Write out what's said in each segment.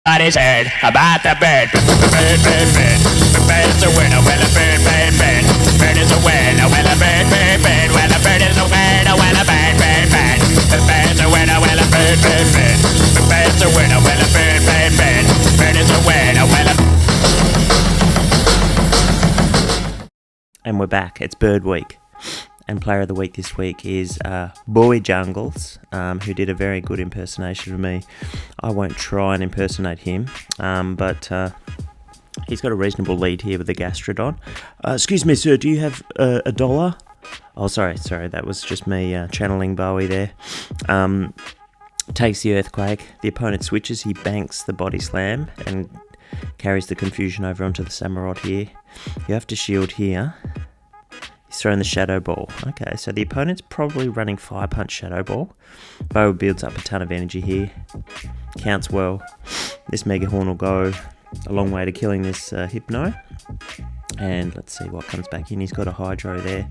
Everybody's heard about the bird. Bird, bird, bird. The bird's a winner. Well, a bird, bird, bird. Bird is a winner. Well, a bird, bird, bird. Well, a bird is a winner. Well, a bird, bird, bird. The bird's a winner. Well, a bird, bird, bird. The bird's a winner. Well, a bird, bird, bird. Bird is a winner. Well, a... And we're back. It's Bird Week. And Player of the Week this week is Bowie Jungles, who did a very good impersonation of me. I won't try and impersonate him, but he's got a reasonable lead here with the Gastrodon. Excuse me, sir, do you have $1? Oh, sorry, that was just me channeling Bowie there. Takes the Earthquake. The opponent switches. He banks the Body Slam and carries the Confusion over onto the Samurott here. You have to shield here. He's throwing the Shadow Ball. Okay, so the opponent's probably running Fire Punch Shadow Ball. Bow builds up a ton of energy here. Counts well. This Mega Horn will go a long way to killing this Hypno. And let's see what comes back in. He's got a Hydro there.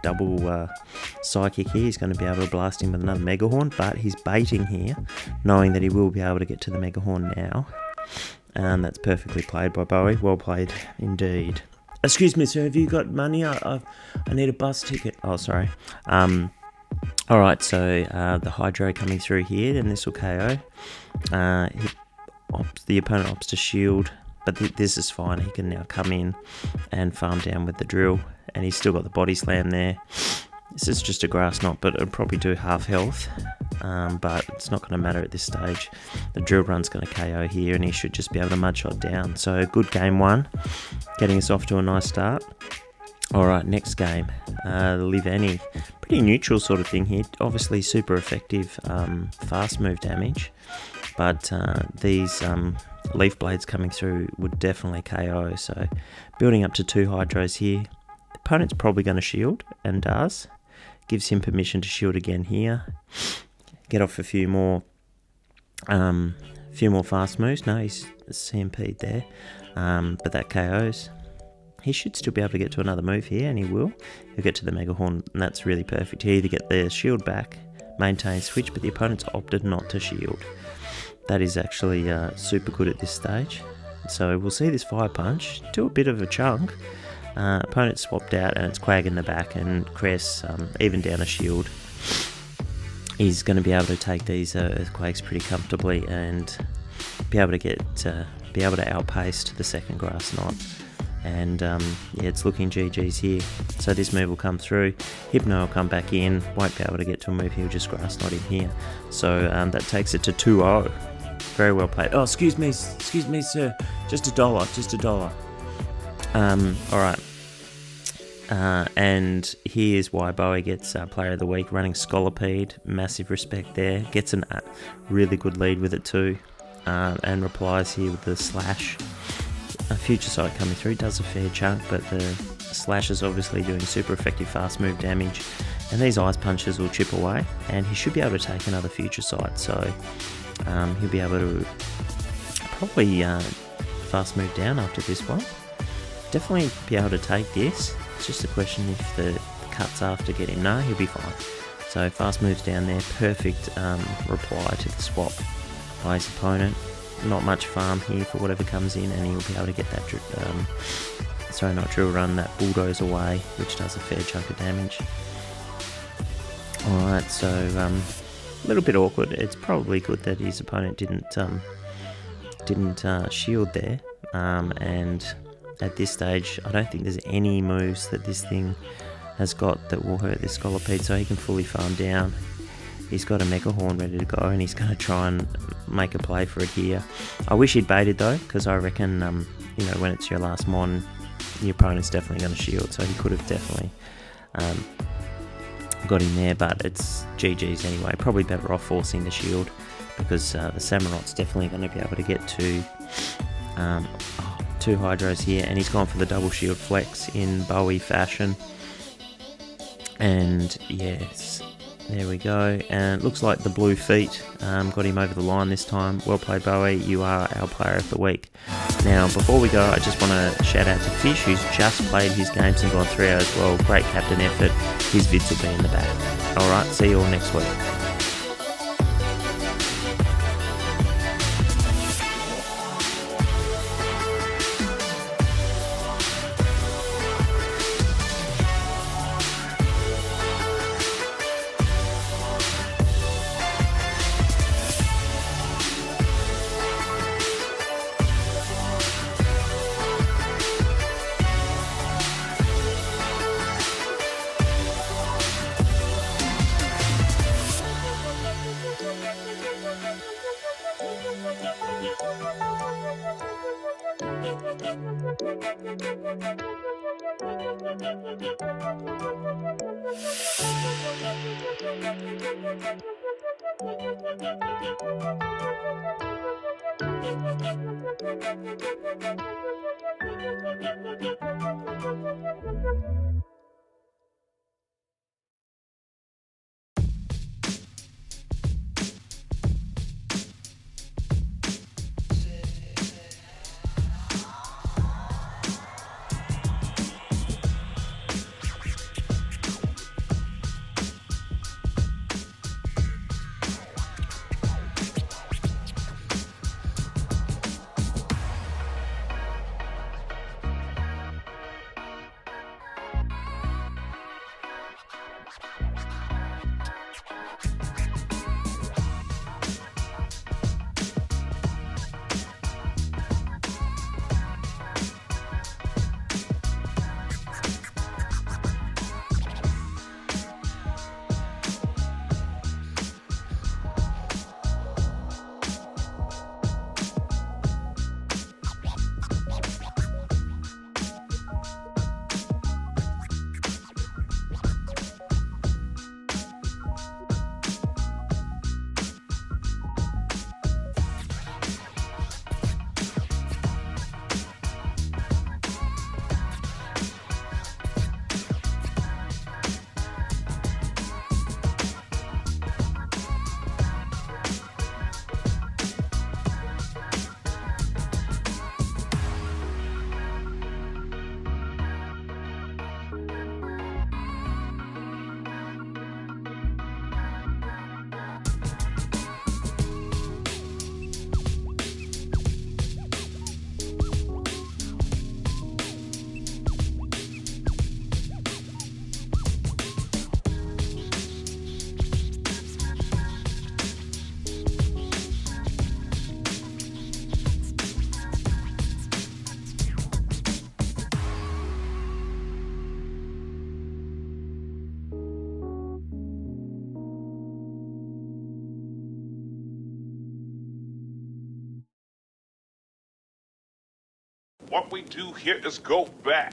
Double Psychic here. He's going to be able to blast him with another Mega Horn, but he's baiting here, knowing that he will be able to get to the Mega Horn now. And that's perfectly played by Bowie. Well played indeed. Excuse me, sir, have you got money? I need a bus ticket. Oh, sorry. Alright, so the Hydro coming through here, then this will KO. The opponent opts to shield, but this is fine. He can now come in and farm down with the drill, and he's still got the Body Slam there. This is just a Grass Knot, but it'll probably do half health. But it's not going to matter at this stage. The drill run's going to KO here, and he should just be able to mudshot down. So good game one, getting us off to a nice start. Alright, next game, Livani. Pretty neutral sort of thing here. Obviously super effective fast move damage, but these Leaf Blades coming through would definitely KO. So building up to 2 Hydros here. The opponent's probably going to shield, and does. Gives him permission to shield again here. Get off a few more fast moves. No, he's CMP'd there, but that KOs. He should still be able to get to another move here, and he will. He'll get to the Mega Horn, and that's really perfect. He either get the shield back, maintain switch, but the opponent's opted not to shield. That is actually super good at this stage. So we'll see this Fire Punch do a bit of a chunk. Opponent swapped out, and it's Quag in the back, and Cress even down a shield. He's going to be able to take these Earthquakes pretty comfortably and be able to outpace to the second Grass Knot. And yeah, it's looking GG's here. So this move will come through. Hypno will come back in. Won't be able to get to a move. He'll just Grass Knot in here. So that takes it to 2-0. Very well played. Oh, excuse me, sir. Just $1. Alright. And here's why Bowie gets Player of the Week, running Scolipede. Massive respect there. Gets a really good lead with it too. And replies here with the Slash. A Future Sight coming through. Does a fair chunk, but the Slash is obviously doing super effective fast move damage. And these Ice Punches will chip away. And he should be able to take another Future Sight. So he'll be able to probably fast move down after this one. Definitely be able to take this. It's just a question if the cuts after get him. No, he'll be fine. So fast moves down there. Perfect reply to the swap by his opponent. Not much farm here for whatever comes in, and he'll be able to get that drill run, that Bulldoze away, which does a fair chunk of damage. Alright, so a little bit awkward. It's probably good that his opponent didn't shield there, and at this stage I don't think there's any moves that this thing has got that will hurt this Scolipede, so he can fully farm down. He's got a Mega Horn ready to go, and he's going to try and make a play for it here. I wish he'd baited though, because I reckon when it's your last mon, your opponent's definitely going to shield, so he could have definitely got him there, but it's GG's anyway. Probably better off forcing the shield, because the Samurot's definitely going to be able to get to 2 Hydros here, and he's gone for the double shield flex in Bowie fashion. And yes, there we go, and it looks like the blue feet got him over the line this time. Well played, Bowie. You are our Player of the Week. Now, before we go, I just want to shout out to Fish, who's just played his games and gone 3 hours well. Great captain effort. His vids will be in the back. Alright, see you all next week. What we do here is go back.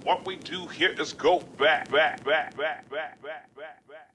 What we do here is go back, back, back, back, back, back, back, back.